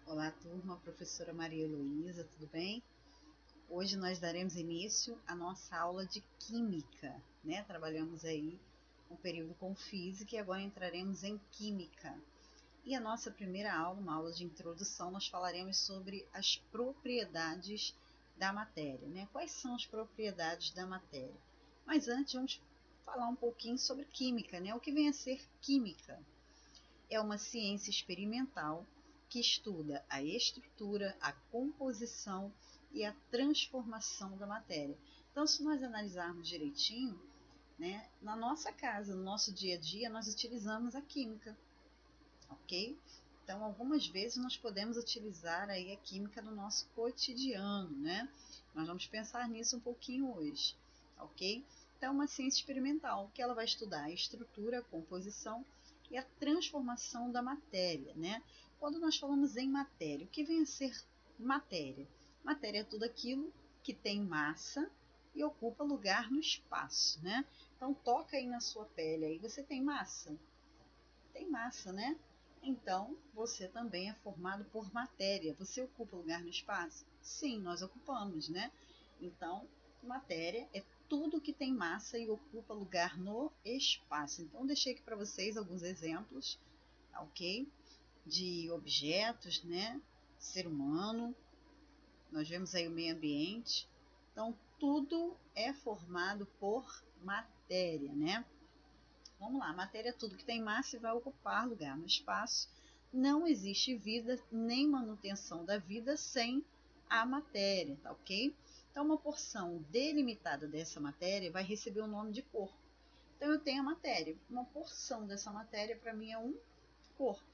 Olá, turma, professora Maria Heloísa, tudo bem? Hoje nós daremos início à nossa aula de Química, né? Trabalhamos aí um período com Física e agora entraremos em Química. E a nossa primeira aula, uma aula de introdução, nós falaremos sobre as propriedades da matéria, né? Quais são as propriedades da matéria? Mas antes vamos falar um pouquinho sobre Química, né? O que vem a ser Química? É uma ciência experimental que estuda a estrutura, a composição e a transformação da matéria. Então, se nós analisarmos direitinho, né, na nossa casa, no nosso dia a dia, nós utilizamos a química, ok? Então, algumas vezes nós podemos utilizar aí a química no nosso cotidiano, né? Nós vamos pensar nisso um pouquinho hoje, ok? Então, é uma ciência experimental que ela vai estudar a estrutura, a composição e a transformação da matéria, né? Quando nós falamos em matéria, o que vem a ser matéria? Matéria é tudo aquilo que tem massa e ocupa lugar no espaço, né? Então, toca aí na sua pele, aí você tem massa? Tem massa, né? Então, você também é formado por matéria. Você ocupa lugar no espaço? Sim, nós ocupamos, né? Então, matéria é tudo que tem massa e ocupa lugar no espaço. Então, deixei aqui para vocês alguns exemplos, ok? De objetos, né? Ser humano, nós vemos aí o meio ambiente. Então, tudo é formado por matéria, né? Vamos lá, matéria é tudo que tem massa e vai ocupar lugar no espaço. Não existe vida nem manutenção da vida sem a matéria, tá ok? Então, uma porção delimitada dessa matéria vai receber o nome de corpo. Então, eu tenho a matéria. Uma porção dessa matéria, para mim, é um corpo.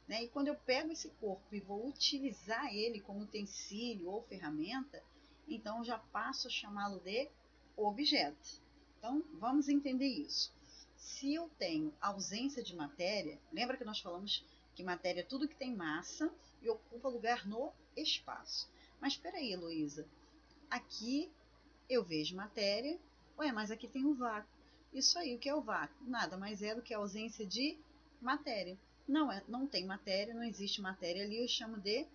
Né? E quando eu pego esse corpo e vou utilizar ele como utensílio ou ferramenta, então eu já passo a chamá-lo de objeto. Então, vamos entender isso. Se eu tenho ausência de matéria, lembra que nós falamos que matéria é tudo que tem massa e ocupa lugar no espaço. Mas espera aí, Heloísa, aqui eu vejo matéria, mas aqui tem o vácuo. Isso aí, o que é o vácuo? Nada mais é do que a ausência de matéria. Não tem matéria, não existe matéria ali, eu chamo de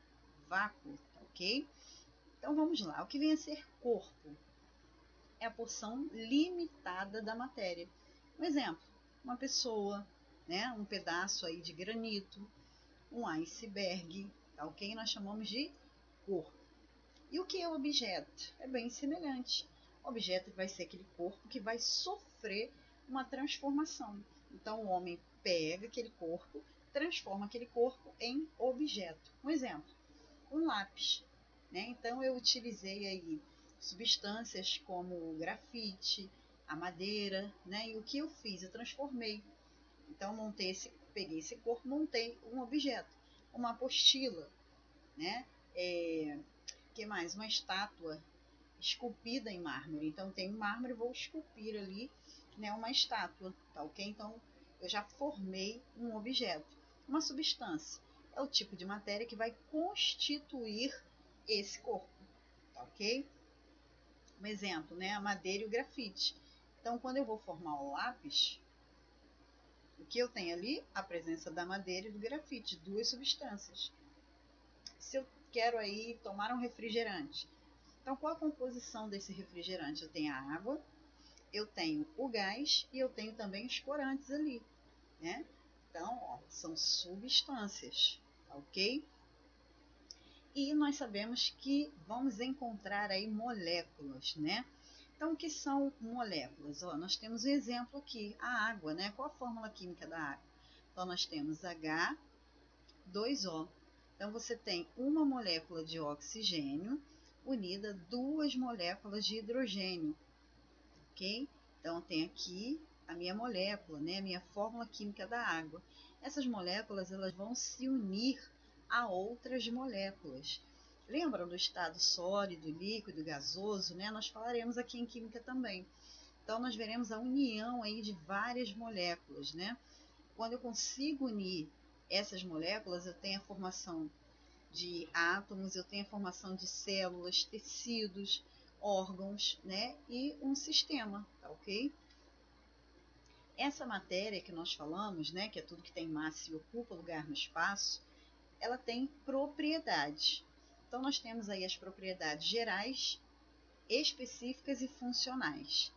vácuo, ok? Então vamos lá, o que vem a ser corpo? É a porção limitada da matéria. Um exemplo, uma pessoa, né, um pedaço aí de granito, um iceberg, tá ok? Nós chamamos de corpo. E o que é objeto? É bem semelhante. O objeto vai ser aquele corpo que vai sofrer uma transformação. Então, o homem pega aquele corpo, transforma aquele corpo em objeto. Um exemplo, um lápis. Né? Então, eu utilizei aí substâncias como o grafite, a madeira, né? E o que eu fiz? Eu transformei. Então, peguei esse corpo, montei um objeto, uma apostila, né? Que mais? Uma estátua esculpida em mármore. Então, tem um mármore, vou esculpir ali, né, uma estátua, tá ok? Então, eu já formei um objeto. Uma substância é o tipo de matéria que vai constituir esse corpo, tá ok? Um exemplo, né, a madeira e o grafite. Então, quando eu vou formar o lápis, o que eu tenho ali? A presença da madeira e do grafite, duas substâncias. Se eu quero aí tomar um refrigerante, então, qual a composição desse refrigerante? Eu tenho a água, eu tenho o gás e eu tenho também os corantes ali, né? Então, ó, são substâncias, ok? E nós sabemos que vamos encontrar aí moléculas, né? Então, o que são moléculas? Ó, nós temos um exemplo aqui, a água, né? Qual a fórmula química da água? Então, nós temos H2O. Então, você tem uma molécula de oxigênio unida a duas moléculas de hidrogênio, ok? Então, tem aqui a minha molécula, né? A minha fórmula química da água. Essas moléculas elas vão se unir a outras moléculas. Lembram do estado sólido, líquido, gasoso, né? Nós falaremos aqui em química também. Então, nós veremos a união aí de várias moléculas, né? Quando eu consigo unir essas moléculas, eu tenho a formação de átomos, eu tenho a formação de células, tecidos, órgãos, né? E um sistema, tá ok? Essa matéria que nós falamos, né? Que é tudo que tem massa e ocupa lugar no espaço, ela tem propriedades. Então, nós temos aí as propriedades gerais, específicas e funcionais.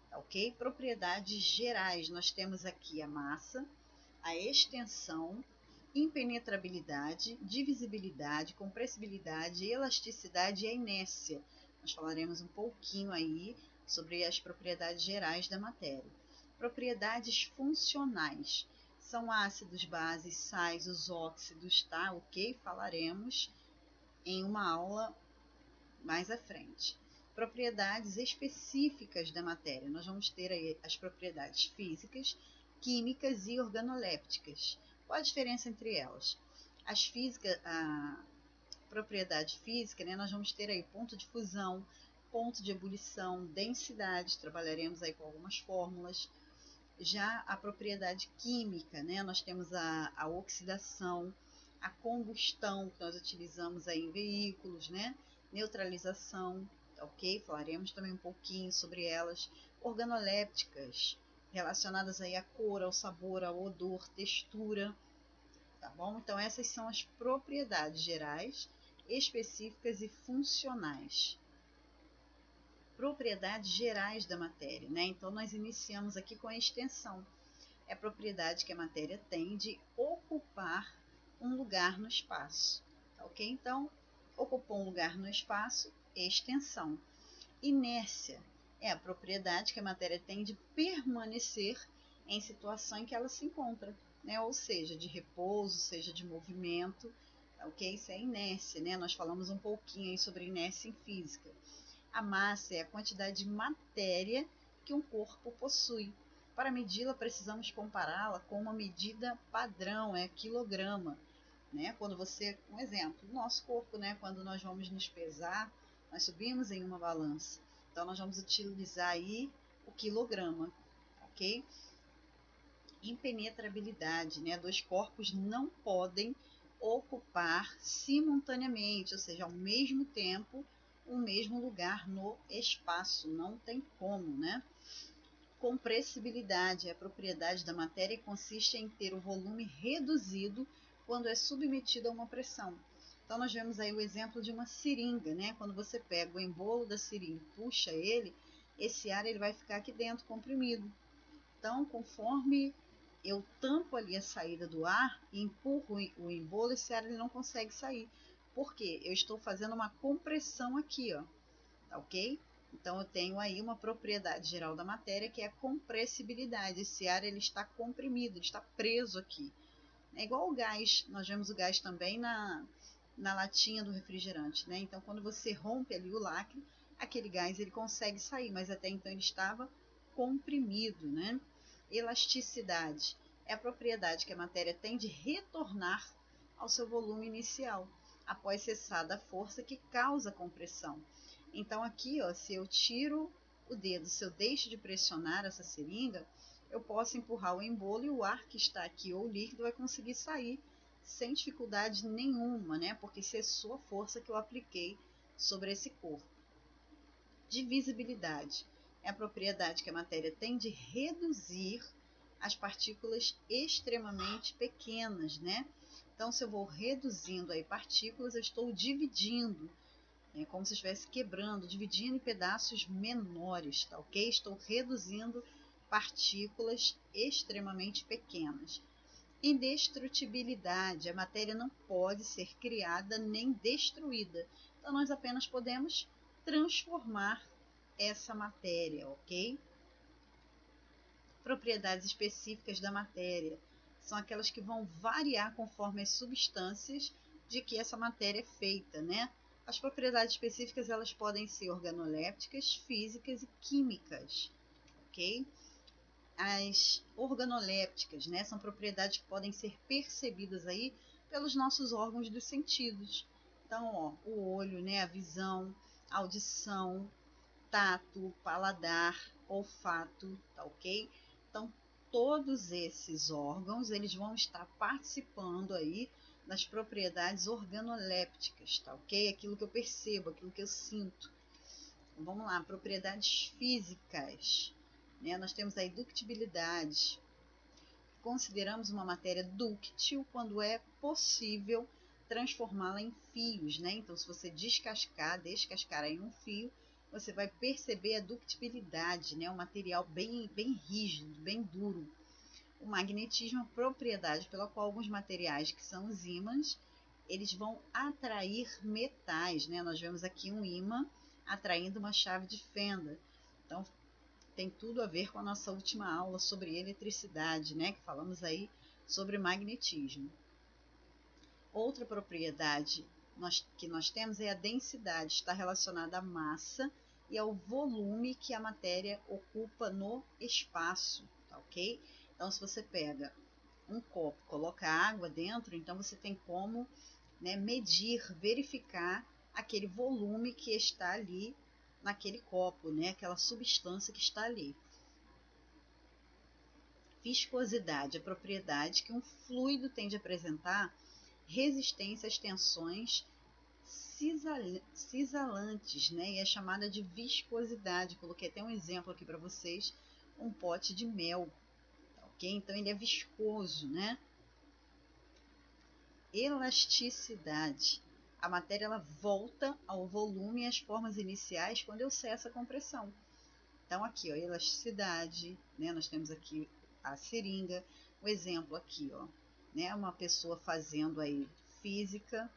Tá, ok? Propriedades gerais, nós temos aqui a massa, a extensão, impenetrabilidade, divisibilidade, compressibilidade, elasticidade e a inércia. Nós falaremos um pouquinho aí sobre as propriedades gerais da matéria. Propriedades funcionais são ácidos, bases, sais, os óxidos, tá? Ok? Falaremos em uma aula mais à frente. Propriedades específicas da matéria. Nós vamos ter aí as propriedades físicas, químicas e organolépticas. Qual a diferença entre elas? As físicas, a propriedade física, né, nós vamos ter aí ponto de fusão, ponto de ebulição, densidade, trabalharemos aí com algumas fórmulas. Já a propriedade química, né, nós temos a oxidação, a combustão, que nós utilizamos aí em veículos, né, neutralização, ok? Falaremos também um pouquinho sobre elas. Organolépticas, relacionadas aí à cor, ao sabor, ao odor, textura, tá bom? Então essas são as propriedades gerais, específicas e funcionais. Propriedades gerais da matéria, né? Então nós iniciamos aqui com a extensão. É a propriedade que a matéria tem de ocupar um lugar no espaço, tá, ok? Então, ocupou um lugar no espaço, extensão. Inércia é a propriedade que a matéria tem de permanecer em situação em que ela se encontra, né? Ou seja, de repouso, seja de movimento, ok? Isso é inércia, né? Nós falamos um pouquinho aí sobre inércia em física. A massa é a quantidade de matéria que um corpo possui. Para medi-la, precisamos compará-la com uma medida padrão, é quilograma, né? Quando você, um exemplo, o nosso corpo, né? Quando nós vamos nos pesar, nós subimos em uma balança. Então, nós vamos utilizar aí o quilograma, ok? Impenetrabilidade, né? Dois corpos não podem ocupar simultaneamente, ou seja, ao mesmo tempo, o mesmo lugar no espaço, não tem como, né? Compressibilidade é a propriedade da matéria que consiste em ter o volume reduzido quando é submetido a uma pressão. Então, nós vemos aí o exemplo de uma seringa, né? Quando você pega o embolo da seringa e puxa ele, esse ar ele vai ficar aqui dentro comprimido. Então, conforme eu tampo ali a saída do ar e empurro o embolo, esse ar ele não consegue sair. Por quê? Eu estou fazendo uma compressão aqui, ó, tá, ok? Então, eu tenho aí uma propriedade geral da matéria que é a compressibilidade. Esse ar ele está comprimido, ele está preso aqui. É igual o gás, nós vemos o gás também na latinha do refrigerante, né? Então, quando você rompe ali o lacre, aquele gás ele consegue sair, mas até então ele estava comprimido, né? Elasticidade é a propriedade que a matéria tem de retornar ao seu volume inicial, após cessada a força que causa a compressão. Então aqui, ó, se eu tiro o dedo, se eu deixo de pressionar essa seringa, eu posso empurrar o embolo e o ar que está aqui, ou o líquido, vai conseguir sair sem dificuldade nenhuma, né? Porque cessou a força que eu apliquei sobre esse corpo. Divisibilidade é a propriedade que a matéria tem de reduzir as partículas extremamente pequenas, né? Então, se eu vou reduzindo aí partículas, eu estou dividindo, né? Como se eu estivesse quebrando, dividindo em pedaços menores, tá ok? Estou reduzindo partículas extremamente pequenas. Indestrutibilidade, a matéria não pode ser criada nem destruída. Então, nós apenas podemos transformar essa matéria, ok? Propriedades específicas da matéria são aquelas que vão variar conforme as substâncias de que essa matéria é feita, né? As propriedades específicas elas podem ser organolépticas, físicas e químicas, ok? As organolépticas, né, são propriedades que podem ser percebidas aí pelos nossos órgãos dos sentidos. Então, ó, o olho, né, a visão, a audição, tato, paladar, olfato, tá ok? Então, todos esses órgãos, eles vão estar participando aí das propriedades organolépticas, tá ok? Aquilo que eu percebo, aquilo que eu sinto. Então, vamos lá, propriedades físicas, né? Nós temos aí ductibilidade. Consideramos uma matéria dúctil quando é possível transformá-la em fios, né? Então, se você descascar aí um fio, você vai perceber a ductibilidade, né? Um material bem rígido, bem duro. O magnetismo é uma propriedade pela qual alguns materiais, que são os ímãs, eles vão atrair metais, né? Nós vemos aqui um ímã atraindo uma chave de fenda. Então, tem tudo a ver com a nossa última aula sobre eletricidade, né? Que falamos aí sobre magnetismo. Outra propriedade que nós temos é a densidade, está relacionada à massa e ao volume que a matéria ocupa no espaço, tá ok? Então, se você pega um copo, coloca água dentro, então você tem como, né, medir, verificar aquele volume que está ali naquele copo, né, aquela substância que está ali. Viscosidade, a propriedade que um fluido tem de apresentar resistência às tensões cisalantes, né? E é chamada de viscosidade. Coloquei até um exemplo aqui para vocês, um pote de mel, ok? Então ele é viscoso, né? Elasticidade. A matéria ela volta ao volume e às formas iniciais quando eu cesso a compressão. Então aqui, ó, elasticidade, né? Nós temos aqui a seringa, o exemplo aqui, ó, né? Uma pessoa fazendo aí física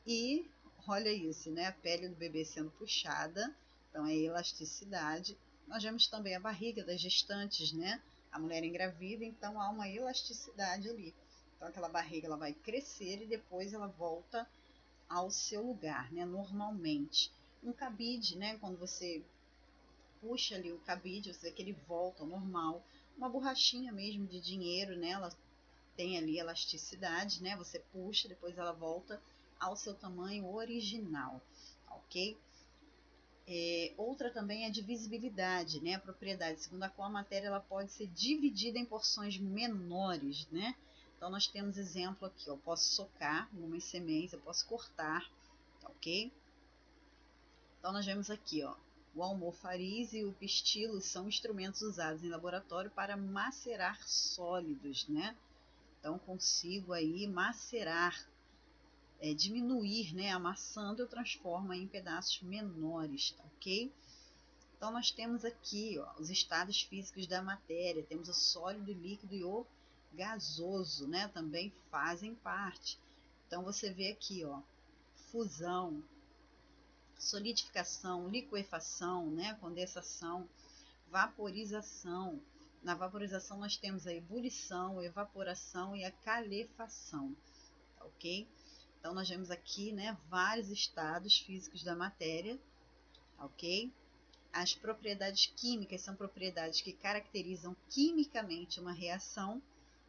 e olha isso, né? A pele do bebê sendo puxada, então é elasticidade. Nós vemos também a barriga das gestantes, né? A mulher engravida, então há uma elasticidade ali. Então aquela barriga ela vai crescer e depois ela volta ao seu lugar, né? Normalmente. Um cabide, né? Quando você puxa ali o cabide, você vê que ele volta ao normal. Uma borrachinha mesmo de dinheiro, né? Ela tem ali elasticidade, né? Você puxa, depois ela volta ao seu tamanho original, ok? Outra também é a divisibilidade, né? A propriedade segundo a qual a matéria ela pode ser dividida em porções menores, né? Então nós temos exemplo aqui, eu posso socar algumas sementes, eu posso cortar, ok? Então nós vemos aqui, ó, o almofariz e o pistilo são instrumentos usados em laboratório para macerar sólidos, né? Então consigo aí macerar, diminuir, né? Amassando eu transformo em pedaços menores, tá ok? Então nós temos aqui, ó, os estados físicos da matéria, temos o sólido, líquido e o gasoso, né? Também fazem parte. Então você vê aqui, ó, fusão, solidificação, liquefação, né? Condensação, vaporização. Na vaporização nós temos a ebulição, evaporação e a calefação, tá ok? Então nós vemos aqui, né, vários estados físicos da matéria, tá ok? As propriedades químicas são propriedades que caracterizam quimicamente uma reação,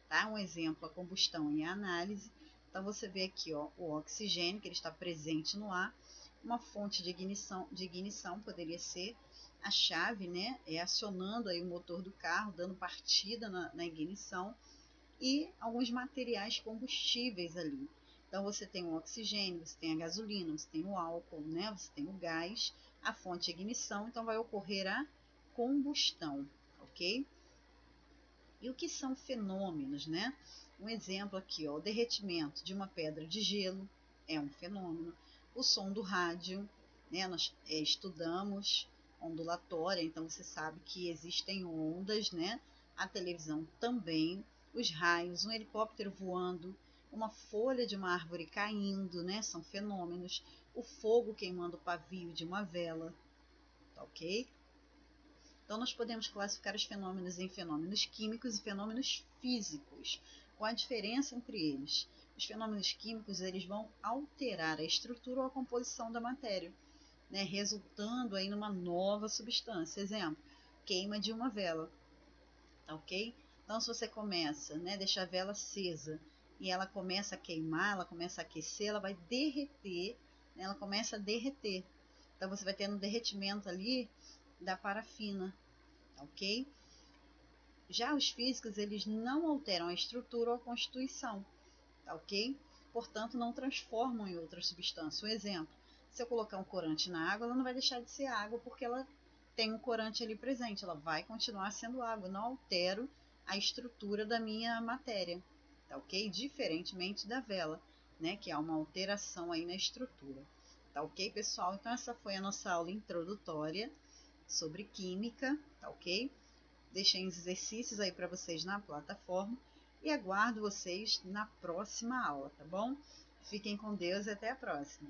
tá? Um exemplo, a combustão e a análise. Então você vê aqui, ó, o oxigênio, que ele está presente no ar. Uma fonte de ignição poderia ser a chave, né? Acionando aí o motor do carro, dando partida na ignição, e alguns materiais combustíveis ali. Então você tem o oxigênio, você tem a gasolina, você tem o álcool, né? Você tem o gás, a fonte de ignição, então vai ocorrer a combustão, ok? E o que são fenômenos, né? Um exemplo aqui, ó, o derretimento de uma pedra de gelo é um fenômeno. O som do rádio, né? Nós estudamos ondulatória, então você sabe que existem ondas, né? A televisão também, os raios, um helicóptero voando, uma folha de uma árvore caindo, né? São fenômenos. O fogo queimando o pavio de uma vela, tá ok? Então, nós podemos classificar os fenômenos em fenômenos químicos e fenômenos físicos. Qual a diferença entre eles? Os fenômenos químicos eles vão alterar a estrutura ou a composição da matéria, né, resultando aí numa nova substância. Exemplo, queima de uma vela, tá ok? Então, se você começa, né, deixa a vela acesa e ela começa a queimar, ela começa a aquecer, ela vai derreter, né, ela começa a derreter. Então, você vai tendo um derretimento ali da parafina, ok? Já os físicos, eles não alteram a estrutura ou a constituição, tá ok? Portanto, não transformam em outra substância. Um exemplo, se eu colocar um corante na água, ela não vai deixar de ser água porque ela tem um corante ali presente, ela vai continuar sendo água, não altero a estrutura da minha matéria, tá ok? Diferentemente da vela. né, que há uma alteração aí na estrutura. Tá ok, pessoal? Então essa foi a nossa aula introdutória sobre química, tá ok? Deixei os exercícios aí para vocês na plataforma e aguardo vocês na próxima aula, tá bom? Fiquem com Deus e até a próxima.